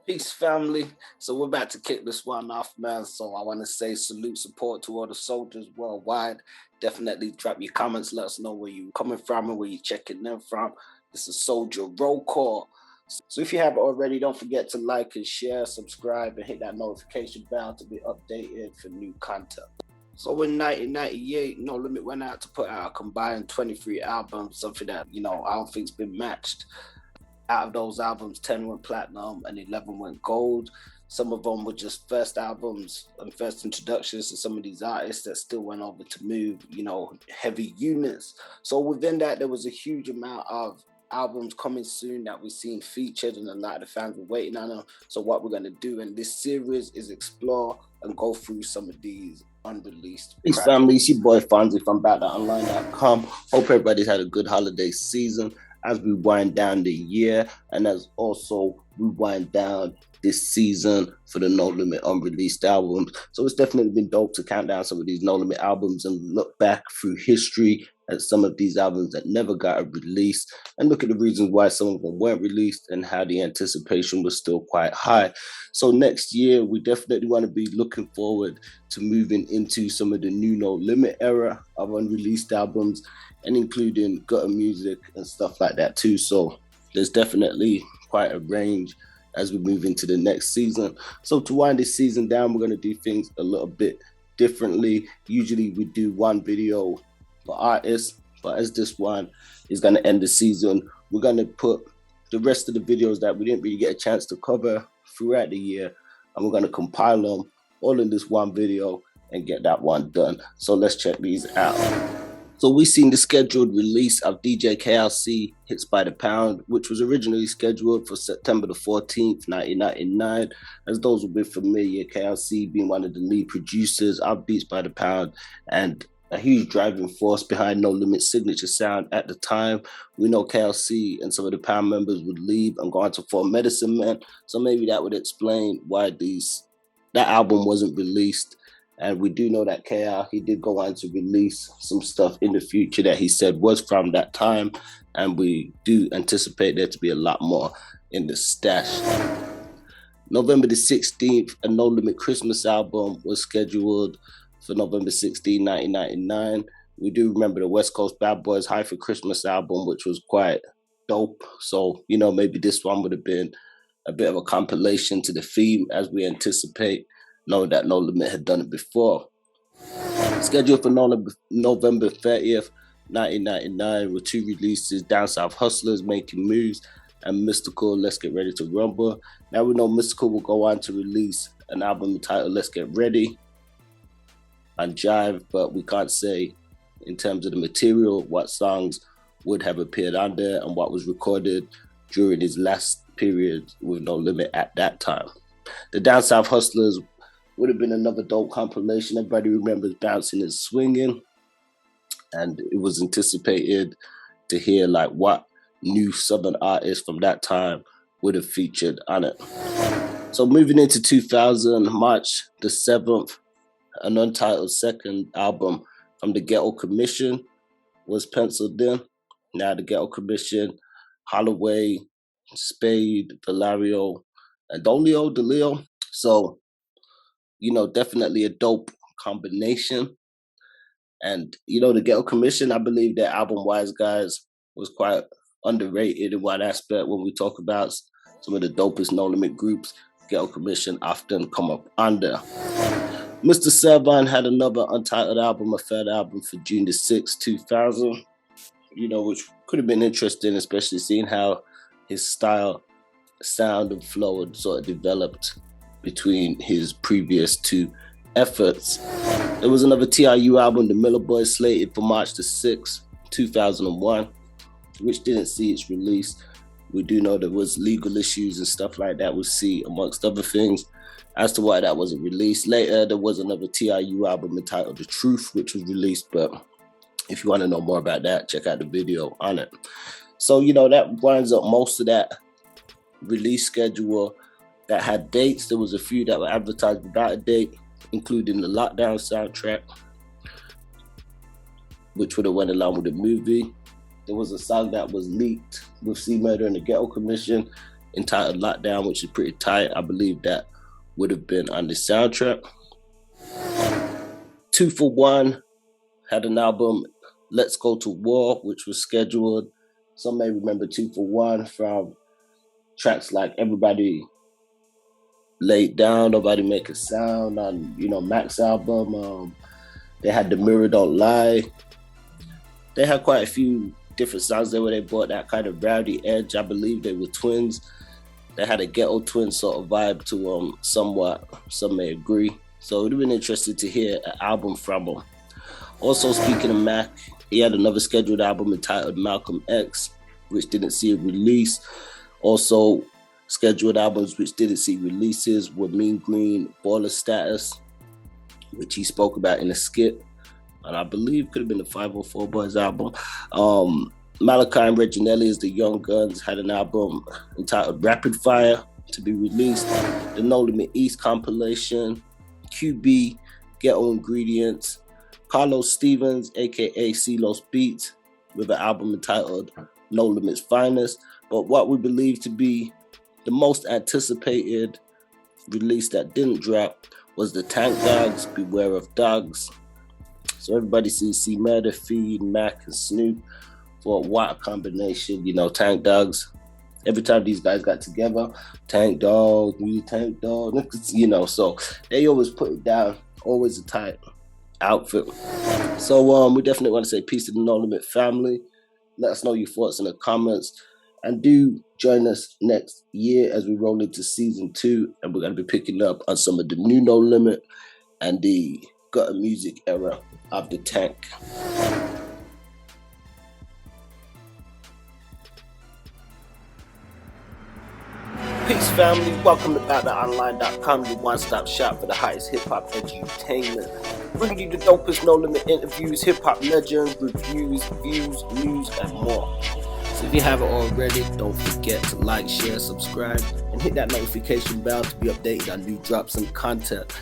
Peace, family. So we're about to kick this one off, man. So I want to say salute, support to all the soldiers worldwide. Definitely drop your comments. Let us know where you're coming from and where you're checking them from. This is Soldier Roll Call. So if you haven't already, don't forget to like and share, subscribe, and hit that notification bell to be updated for new content. So in 1998, No Limit went out to put out a combined 23 albums, something that, I don't think's been matched. Out of those albums, 10 went platinum and 11 went gold. Some of them were just first albums and first introductions to some of these artists that still went over to move, heavy units. So within that, there was a huge amount of albums coming soon that we've seen featured, and a lot of the fans were waiting on them. So what we're going to do in this series is explore and go through some of these unreleased. Peace, family. It's your boy FONZi from BackThatOnline.com. Hope everybody's had a good holiday season as we wind down the year, and as also we wind down this season for the No Limit unreleased albums. So it's definitely been dope to count down some of these No Limit albums and look back through history at some of these albums that never got a release, and look at the reasons why some of them weren't released and how the anticipation was still quite high. So next year, we definitely want to be looking forward to moving into some of the new No Limit era of unreleased albums, and including gutter music and stuff like that too. So there's definitely quite a range as we move into the next season. So to wind this season down, we're going to do things a little bit differently. Usually we do one video per artist, but as this one is going to end the season, we're going to put the rest of the videos that we didn't really get a chance to cover throughout the year, and we're going to compile them all in this one video and get that one done. So let's check these out. So we've seen the scheduled release of DJ KLC, Hits by the Pound, which was originally scheduled for September the 14th, 1999. As those will be familiar, KLC being one of the lead producers of Beats by the Pound and a huge driving force behind No Limit's signature sound at the time. We know KLC and some of the Pound members would leave and go on to form Medicine Men, so maybe that would explain why that album wasn't released. And we do know that KR, he did go on to release some stuff in the future that he said was from that time. And we do anticipate there to be a lot more in the stash. November the 16th, a No Limit Christmas album was scheduled for November 16, 1999. We do remember the West Coast Bad Boys High for Christmas album, which was quite dope. So, maybe this one would have been a bit of a compilation to the theme as we anticipate, knowing that No Limit had done it before. Scheduled for November 30th, 1999 with two releases, Down South Hustlers, Making Moves, and Mystikal, Let's Get Ready to Rumble. Now we know Mystikal will go on to release an album entitled Let's Get Ready and Jive, but we can't say in terms of the material what songs would have appeared on there and what was recorded during his last period with No Limit at that time. The Down South Hustlers would have been another dope compilation. Everybody remembers Bouncing and Swinging, and it was anticipated to hear like what new Southern artists from that time would have featured on it. So moving into 2000, March the 7th, an untitled second album from the Ghetto Commission was penciled in. Now the Ghetto Commission, Holloway, Spade, Valerio, and Dolio DeLeo. So definitely a dope combination. And, the Ghetto Commission, I believe their album Wise Guys was quite underrated in one aspect. When we talk about some of the dopest No Limit groups, Ghetto Commission often come up under. Mr. Servan had another untitled album, a third album for June the 6th, 2000, which could have been interesting, especially seeing how his style, sound, and flow had sort of developed between his previous two efforts. There was another T.R.U. album, The Miller Boys, slated for March the 6th, 2001, which didn't see its release. We do know there was legal issues and stuff like that with C, amongst other things, as to why that wasn't released. Later, there was another T.R.U. album entitled The Truth, which was released, but if you want to know more about that, check out the video on it. So, that winds up most of that release schedule that had dates. There was a few that were advertised without a date, including the Lockdown soundtrack, which would have went along with the movie. There was a song that was leaked with C Murder and the Ghetto Commission entitled Lockdown, which is pretty tight. I believe that would have been on the soundtrack. 2 for 1 had an album, Let's Go to War, which was scheduled. Some may remember 2 for 1 from tracks like Everybody Laid Down, Nobody Make a Sound on, Mac's album. They had The Mirror Don't Lie. They had quite a few different songs there where they brought that kind of rowdy edge. I believe they were twins. They had a ghetto twin sort of vibe to them, somewhat. Some may agree. So it would have been interesting to hear an album from them. Also, speaking of Mac, he had another scheduled album entitled Malcolm X, which didn't see a release. Also, scheduled albums which didn't see releases were Mean Green, Baller Status, which he spoke about in a skit, and I believe could have been the 504 Boys album. Malachi and Reginelli as the Young Guns had an album entitled Rapid Fire to be released. The No Limit East compilation, QB, Ghetto Ingredients, Carlos Stevens, aka C-Los Beats, with an album entitled No Limit's Finest. But what we believe to be the most anticipated release that didn't drop was the Tank Dogs, Beware of Dogs. So everybody sees C Murder, Feed, Mac, and Snoop. For what a combination, Tank Dogs. Every time these guys got together, Tank Dog, Tank Dog, so they always put it down, always a tight outfit. So we definitely want to say peace to the No Limit family. Let us know your thoughts in the comments. And do join us next year as we roll into season 2. And we're going to be picking up on some of the new No Limit and the gutter music era of the Tank. Peace, family. Welcome to BattleOnline.com, your one-stop shop for the highest hip-hop edutainment. Bringing you the dopest No Limit interviews, hip-hop legends, reviews, views, news, and more. So if you haven't already, don't forget to like, share, subscribe, and hit that notification bell to be updated on new drops and content.